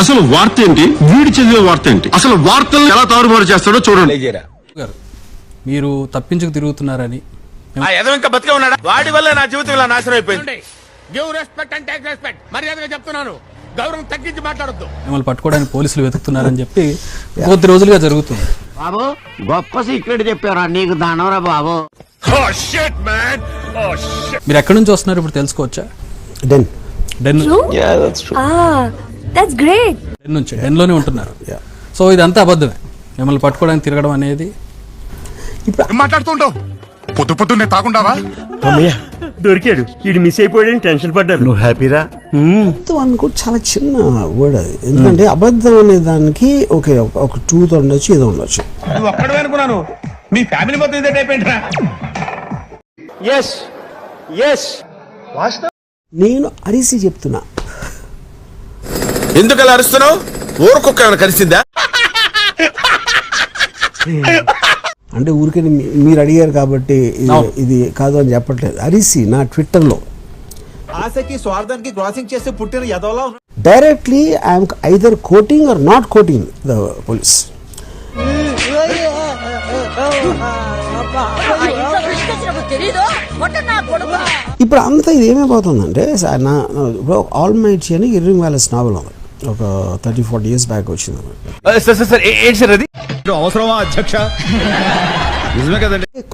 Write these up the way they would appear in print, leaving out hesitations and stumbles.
అసలు వార్త ఏంటి, వీడి చదివే వార్త ఏంటి, అసలు వార్తలు ఎలా తారుమారు చేస్తాడో చూడండి. మీరు తప్పించుకు తిరుగుతున్నారని బతికే ఉన్నాడా? వాడి వల్ల నా జీవితం ఇలా నాశనం అయిపోయింది. Give respect and take respect. మర్యాదగా చెప్తున్నాను, గౌరవం తగ్గించి మాట్లాడొద్దు. మిమ్మల్ని పట్టుకోవడానికి పోలీసులు వెతుకుతున్నారని చెప్పి కొద్ది రోజులుగా జరుగుతుంది. బాబు గొప్ప సీక్రెట్ చెప్పారా, నీకు దానవరా బాబు. మీరు ఎక్కడి నుంచి వస్తున్నారు ఇప్పుడు తెలుసుకోవచ్చా? డెన్ డెన్ That's great. డెన్ నుంచి, డెన్ లోనే ఉంటున్నారు. సో ఇదంతా అబద్ధమే. మిమ్మల్ని పట్టుకోవడానికి తిరగడం అనేది ఇప్పుడు మాట్లాడుతుంటావు. పొద్దు పొద్దున్నే తాగుండావా? దొరికాడు, ఇది మిస్ అయిపోయాడని టెన్షన్ పడ్డాను. నువ్వు హ్యాపీరా? అనుకో చాలా చిన్న వర్డ్ అది. ఎందుకంటే అబద్ధం అనే దానికి ఒక ట్రూత్ ఉండొచ్చు, ఏదో ఉండొచ్చు. నువ్వు ఒక్కడే అనుకున్నాను, మీ ఫ్యామిలీ మొత్తం ఇదే టైప్ ఏంట్రా? నేను అరిసి చెప్తున్నా. ఎందుకు అలా అరుస్తున్నావు? ఊరుకొక్క ఏమైనా కలిసిందా? అంటే ఊరికే మీరు అడిగారు కాబట్టి ఇది కాదు అని చెప్పట్లేదు. అరిసి నా ట్విట్టర్లో ఆశకి స్వార్థానికి క్రాసింగ్ చేస్తే పుట్టిన యదవలా directly I'm either quoting or not quoting the police. ఇప్పుడు అంతా ఇది ఏమైపోతుందంటే ఆల్ మైట్ అని ఇర్వింగ్ వ్యాలెస్ నావెల్ ఉంది, ఒక 30-40 years బ్యాక్ వచ్చింది.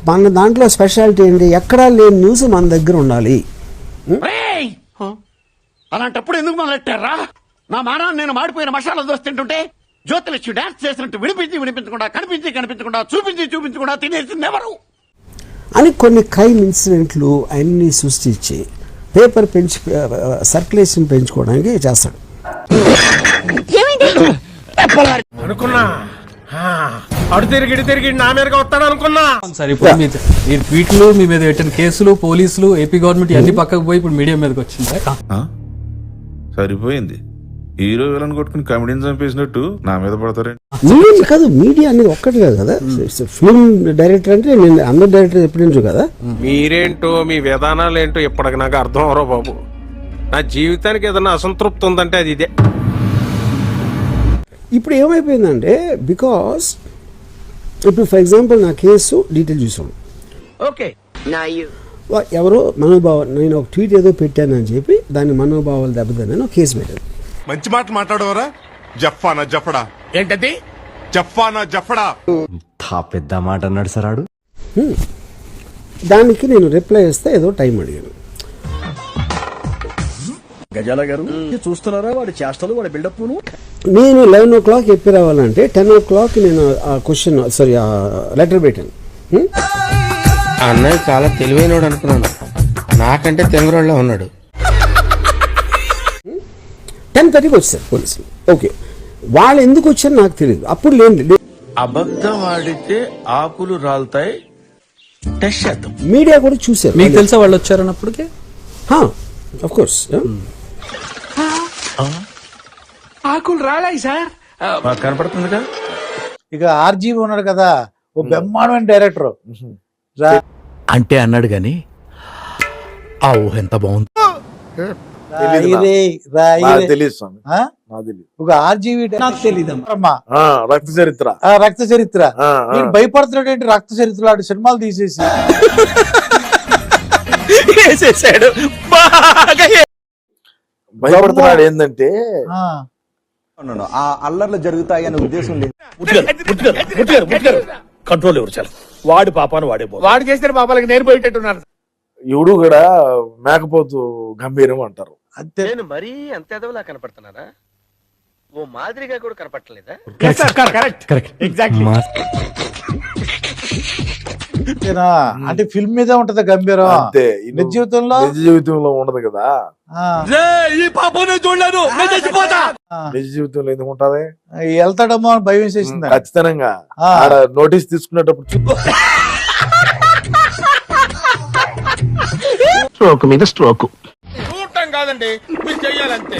మన దాంట్లో స్పెషాలిటీ ఏంటి, ఎక్కడా లేని న్యూస్ మన దగ్గర ఉండాలి. అలాంటప్పుడు ఎందుకు మొదలెట్టారా? నా మానాన్ని నేను మాడిపోయిన మసాలా దోశ తింటుంటే జ్యోతిలక్ష్మి డాన్స్ చేసినట్టు వినిపించకుండా కనిపించకుండా చూపించకుండా తినేసింది ఎవరు అని కొన్ని క్రైమ్ ఇన్సిడెంట్లు అన్ని సృష్టించి పేపర్ సర్క్యులేషన్ పెంచుకోవడానికి చేస్తాడు. అనుకున్నా అడు తిరిగి నా మీదగా వస్తాడు అనుకున్నా. సరే, ఇప్పుడు మీ ట్వీట్లు, మీ మీద పెట్టిన కేసులు, పోలీసులు, ఏపీ గవర్నమెంట్ అన్ని పక్కకు పోయి ఇప్పుడు మీడియా మీదకి వచ్చింది. సరిపోయింది. హీరో విలన్ కొట్టుకుని కమెడీని చంపేసినట్టు నా మీద పడతారండి. మీడియా కాదు, మీడియా అనేది ఒక్కటి కాదు కదా. ఫిల్మ్ డైరెక్టర్ అంటే నేను అందరు డైరెక్టర్ ఎప్పటి నుంచో కదా. మీరేంటో మీ విధానాలు ఏంటో ఇప్పటికి నాకు అర్థం అవరో బాబు. నా జీవితానికి ఏదైనా అసంతృప్తి ఉందంటే అది ఇదే. ఇప్పుడు ఏమైపోయిందంటే బికాస్ ఇప్పుడు ఫర్ ఎగ్జాంపుల్ నా కేసు డీటెయిల్ చూసాం. ఓకే ఎవరో మనోభావం, నేను ఒక ట్వీట్ ఏదో పెట్టానని చెప్పి దాని మనోభావాలు దెబ్బతిన్నాను, కేసు పెట్టాను. మంచి మాట మాట్లాడవరా? జఫానా జఫడా ఏంటది? జఫానా జఫడా పెద్ద మాట అన్నాడు సరాడు. దానికి నేను రిప్లై ఇస్తే ఏదో టైం అడిగాను. గజాల గారు చూస్తున్నారా వాడి చేష్టలు, వాడి బిల్డప్. నేను 11 o'clock చెప్పి రావాలంటే 10 o'clock నేను ఆ క్వశ్చన్ ఆ లెటర్ పెట్టాను. అన్నయ్య చాలా తెలివైనోడు అనుకున్నాను, నాకంటే తెంగరోళ్ళ ఉన్నాడు. 10:30కి వచ్చారు పోలీసులు. ఓకే, వాళ్ళు ఎందుకు వచ్చారు నాకు తెలియదు. అప్పుడు లేదు, అబద్ధం ఆడితే ఆకులు రాలుతాయి, టెస్ట్ చేద్దాం. మీడియా కూడా చూసారు. మీకు తెలుసా వాళ్ళు వచ్చారన్నప్పటికీ? Of course. ఆకులు రాలాయి సార్, కనపడుతుందిగా. ఇక ఆర్జీవి ఉన్నాడు కదా, ఓ బ్రహ్మాండమైన డైరెక్టర్ అంటే అన్నాడు గాని ఆ ఊహ ఎంత బాగుంది. ఒక ఆర్జీవి రక్త చరిత్ర భయపడుతున్నాడు ఏంటి? రక్త చరిత్ర లాంటి సినిమాలు తీసేసి భయపడుతున్నాడు. ఏంటంటే ఆ అల్లర్లు జరుగుతాయి అనే ఉద్దేశం లేదు. కంట్రోల్ ఎవరు చాలు, వాడి పాపాను వాడు చేసిన పాపాలకి నేను పోయేటట్టున్నారు. ఎవడు కూడా మేకపోతు గంభీరం అంటారు. అంతే. నేను మరీ అంత ఎదవలా కనపడుతున్నారా? ఓ మాదిరిగా కూడా కనపడలేదా? అంటే ఫిల్మ్ మీద ఉంటది గంభీరం, అంతే. నిజ జీవితంలో ఉండదు కదా. ఈ పాపనే చూడలేదు, నిజ జీవితంలో ఎందుకు ఉంటది? వెళ్తాడమ్మో అని భయం వేసేసింది. ఖచ్చితంగా నోటీస్ తీసుకునేటప్పుడు స్ట్రోక్ మీద స్ట్రోక్ చూడటం కాదండి, మీరు చెయ్యాలంతే.